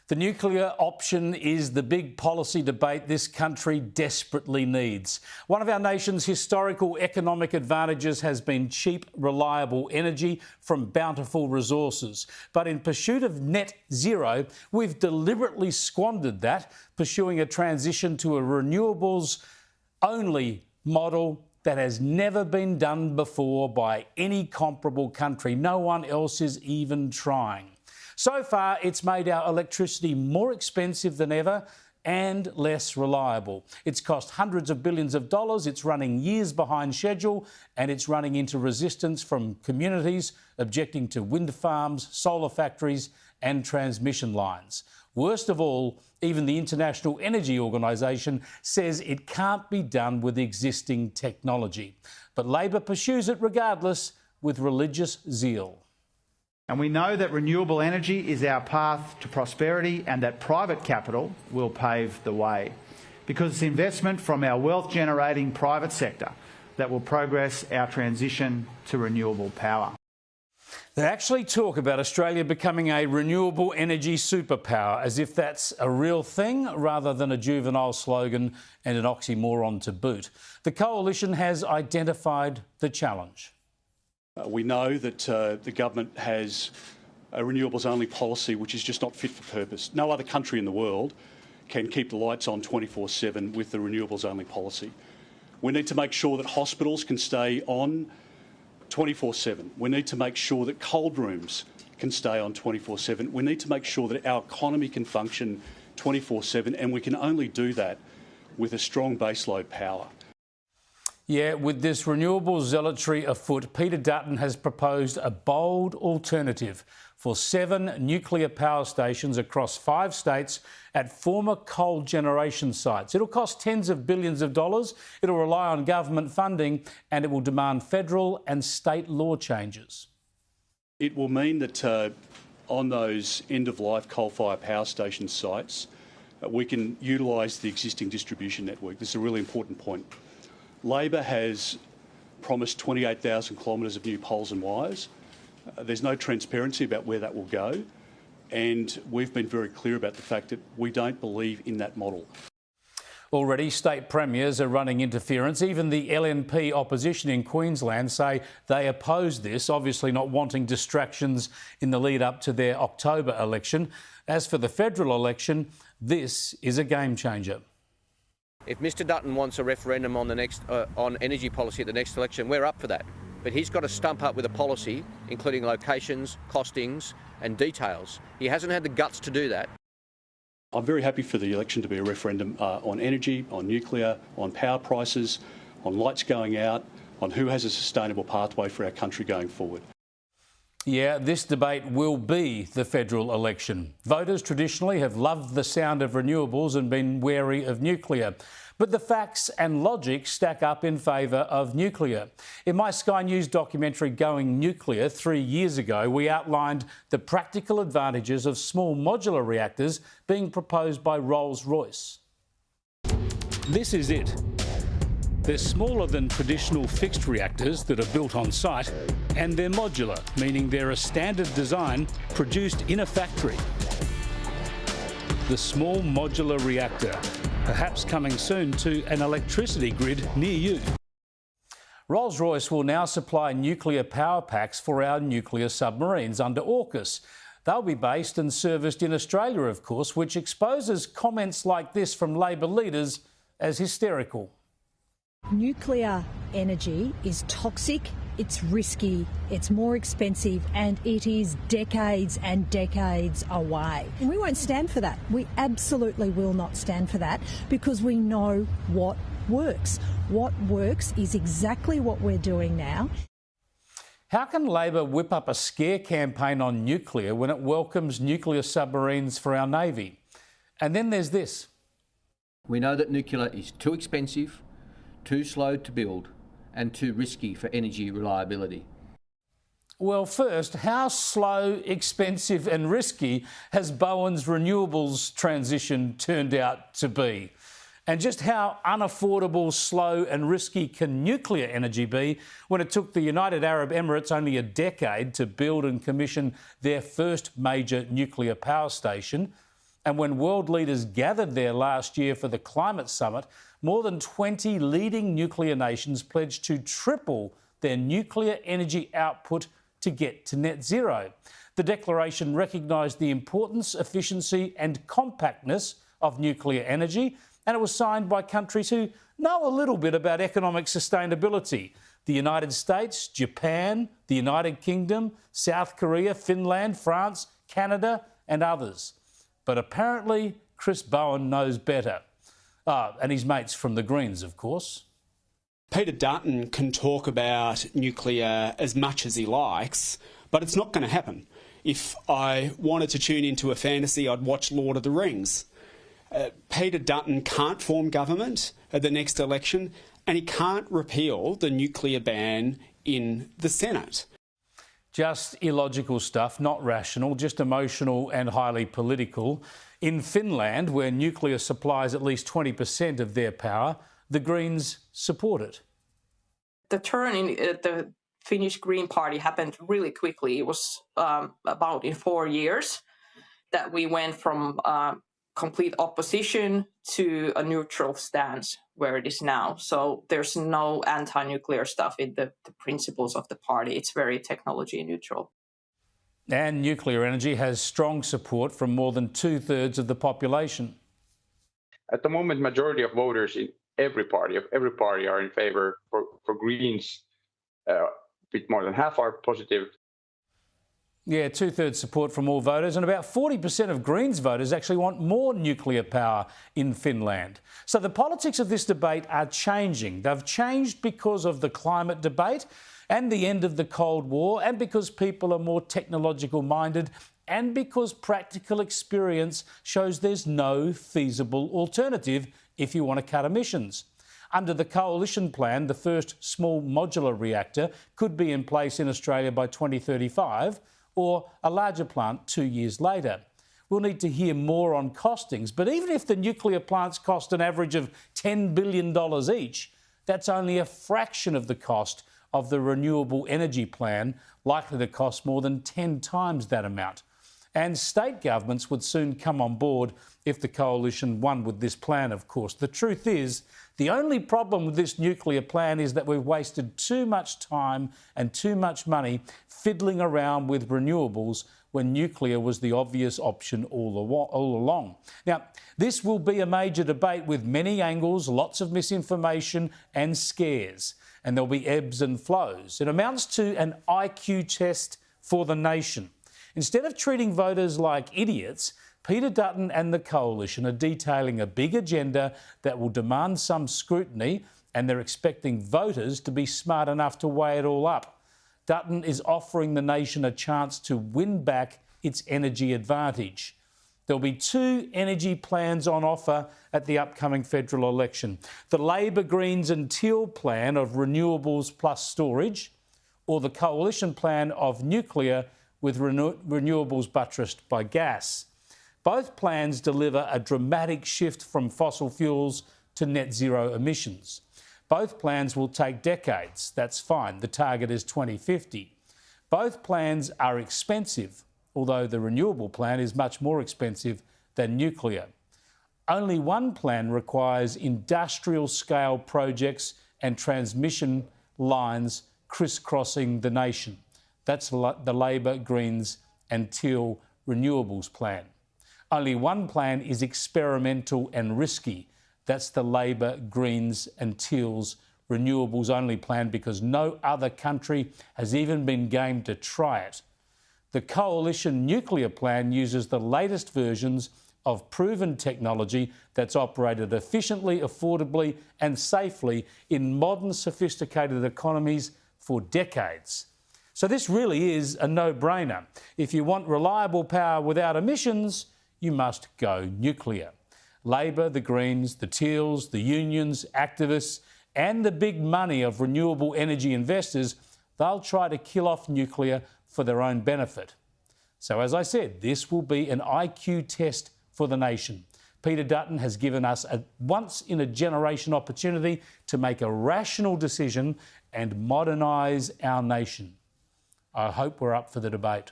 The nuclear option is the big policy debate this country desperately needs. One of our nation's historical economic advantages has been cheap, reliable energy from bountiful resources. But in pursuit of net zero, we've deliberately squandered that, pursuing a transition to a renewables-only model that has never been done before by any comparable country. No one else is even trying. So far, it's made our electricity more expensive than ever and less reliable. It's cost hundreds of billions of dollars, it's running years behind schedule, and it's running into resistance from communities objecting to wind farms, solar factories and transmission lines. Worst of all, even the International Energy Organisation says it can't be done with existing technology. But Labor pursues it regardless with religious zeal. And we know that renewable energy is our path to prosperity and that private capital will pave the way, because it's investment from our wealth-generating private sector that will progress our transition to renewable power. They actually talk about Australia becoming a renewable energy superpower, as if that's a real thing rather than a juvenile slogan and an oxymoron to boot. The Coalition has identified the challenge. We know that the government has a renewables-only policy which is just not fit for purpose. No other country in the world can keep the lights on 24/7 with the renewables-only policy. We need to make sure that hospitals can stay on 24/7. We need to make sure that cold rooms can stay on 24/7. We need to make sure that our economy can function 24/7, and we can only do that with a strong baseload power. Yeah, with this renewable zealotry afoot, Peter Dutton has proposed a bold alternative for 7 nuclear power stations across 5 states at former coal generation sites. It'll cost tens of billions of dollars, it'll rely on government funding, and it will demand federal and state law changes. It will mean that on those end-of-life coal-fired power station sites, we can utilise the existing distribution network. This is a really important point. Labor has promised 28,000 kilometres of new poles and wires. There's no transparency about where that will go, and we've been very clear about the fact that we don't believe in that model. Already, state premiers are running interference. Even the LNP opposition in Queensland say they oppose this, obviously not wanting distractions in the lead up to their October election. As for the federal election, this is a game changer. If Mr Dutton wants a referendum on on energy policy at the next election, we're up for that. But he's got to stump up with a policy, including locations, costings and details. He hasn't had the guts to do that. I'm very happy for the election to be a referendum on energy, on nuclear, on power prices, on lights going out, on who has a sustainable pathway for our country going forward. Yeah, this debate will be the federal election. Voters traditionally have loved the sound of renewables and been wary of nuclear. But the facts and logic stack up in favour of nuclear. In my Sky News documentary Going Nuclear 3 years ago, we outlined the practical advantages of small modular reactors being proposed by Rolls-Royce. This is it. They're smaller than traditional fixed reactors that are built on site, and they're modular, meaning they're a standard design produced in a factory. The small modular reactor, perhaps coming soon to an electricity grid near you. Rolls-Royce will now supply nuclear power packs for our nuclear submarines under AUKUS. They'll be based and serviced in Australia, of course, which exposes comments like this from Labor leaders as hysterical. Nuclear energy is toxic, it's risky, it's more expensive, and it is decades and decades away. And we won't stand for that. We absolutely will not stand for that, because we know what works. What works is exactly what we're doing now. How can Labor whip up a scare campaign on nuclear when it welcomes nuclear submarines for our Navy? And then there's this. We know that nuclear is too expensive, too slow to build and too risky for energy reliability. Well, first, how slow, expensive and risky has Bowen's renewables transition turned out to be? And just how unaffordable, slow and risky can nuclear energy be when it took the United Arab Emirates only a decade to build and commission their first major nuclear power station? And when world leaders gathered there last year for the climate summit, more than 20 leading nuclear nations pledged to triple their nuclear energy output to get to net zero. The declaration recognised the importance, efficiency and compactness of nuclear energy, and it was signed by countries who know a little bit about economic sustainability. The United States, Japan, the United Kingdom, South Korea, Finland, France, Canada and others. But apparently Chris Bowen knows better. And his mates from the Greens, of course. Peter Dutton can talk about nuclear as much as he likes, but it's not going to happen. If I wanted to tune into a fantasy, I'd watch Lord of the Rings. Peter Dutton can't form government at the next election, and he can't repeal the nuclear ban in the Senate. Just illogical stuff, not rational, just emotional and highly political. In Finland, where nuclear supplies at least 20% of their power, the Greens support it. The turn in the Finnish Green Party happened really quickly. It was about in 4 years that we went from complete opposition to a neutral stance where it is now. So there's no anti-nuclear stuff in the principles of the party. It's very technology neutral. And nuclear energy has strong support from more than 2/3 of the population. At the moment, majority of voters in every party are in favour. For Greens, a bit more than half are positive. Yeah, 2/3 support from all voters, and about 40% of Greens voters actually want more nuclear power in Finland. So the politics of this debate are changing. They've changed because of the climate debate and the end of the Cold War, and because people are more technological minded, and because practical experience shows there's no feasible alternative if you want to cut emissions. Under the Coalition Plan, the first small modular reactor could be in place in Australia by 2035, or a larger plant 2 years later. We'll need to hear more on costings, but even if the nuclear plants cost an average of $10 billion each, that's only a fraction of the cost of the renewable energy plan, likely to cost more than 10 times that amount. And state governments would soon come on board if the coalition won with this plan, of course. The truth is, the only problem with this nuclear plan is that we've wasted too much time and too much money fiddling around with renewables when nuclear was the obvious option all along. Now, this will be a major debate with many angles, lots of misinformation and scares, and there'll be ebbs and flows. It amounts to an IQ test for the nation. Instead of treating voters like idiots, Peter Dutton and the Coalition are detailing a big agenda that will demand some scrutiny, and they're expecting voters to be smart enough to weigh it all up. Dutton is offering the nation a chance to win back its energy advantage. There'll be 2 energy plans on offer at the upcoming federal election. The Labor, Greens and Teal plan of renewables plus storage, or the Coalition plan of nuclear with renewables buttressed by gas. Both plans deliver a dramatic shift from fossil fuels to net zero emissions. Both plans will take decades. That's fine. The target is 2050. Both plans are expensive, although the renewable plan is much more expensive than nuclear. Only one plan requires industrial-scale projects and transmission lines crisscrossing the nation. That's the Labor, Greens and Teal renewables plan. Only one plan is experimental and risky. That's the Labor, Greens and Teal's renewables only plan, because no other country has even been game to try it. The Coalition nuclear plan uses the latest versions of proven technology that's operated efficiently, affordably and safely in modern, sophisticated economies for decades. So this really is a no-brainer. If you want reliable power without emissions, you must go nuclear. Labor, the Greens, the Teals, the unions, activists and the big money of renewable energy investors, they'll try to kill off nuclear for their own benefit. So as I said, this will be an IQ test for the nation. Peter Dutton has given us a once-in-a-generation opportunity to make a rational decision and modernise our nation. I hope we're up for the debate.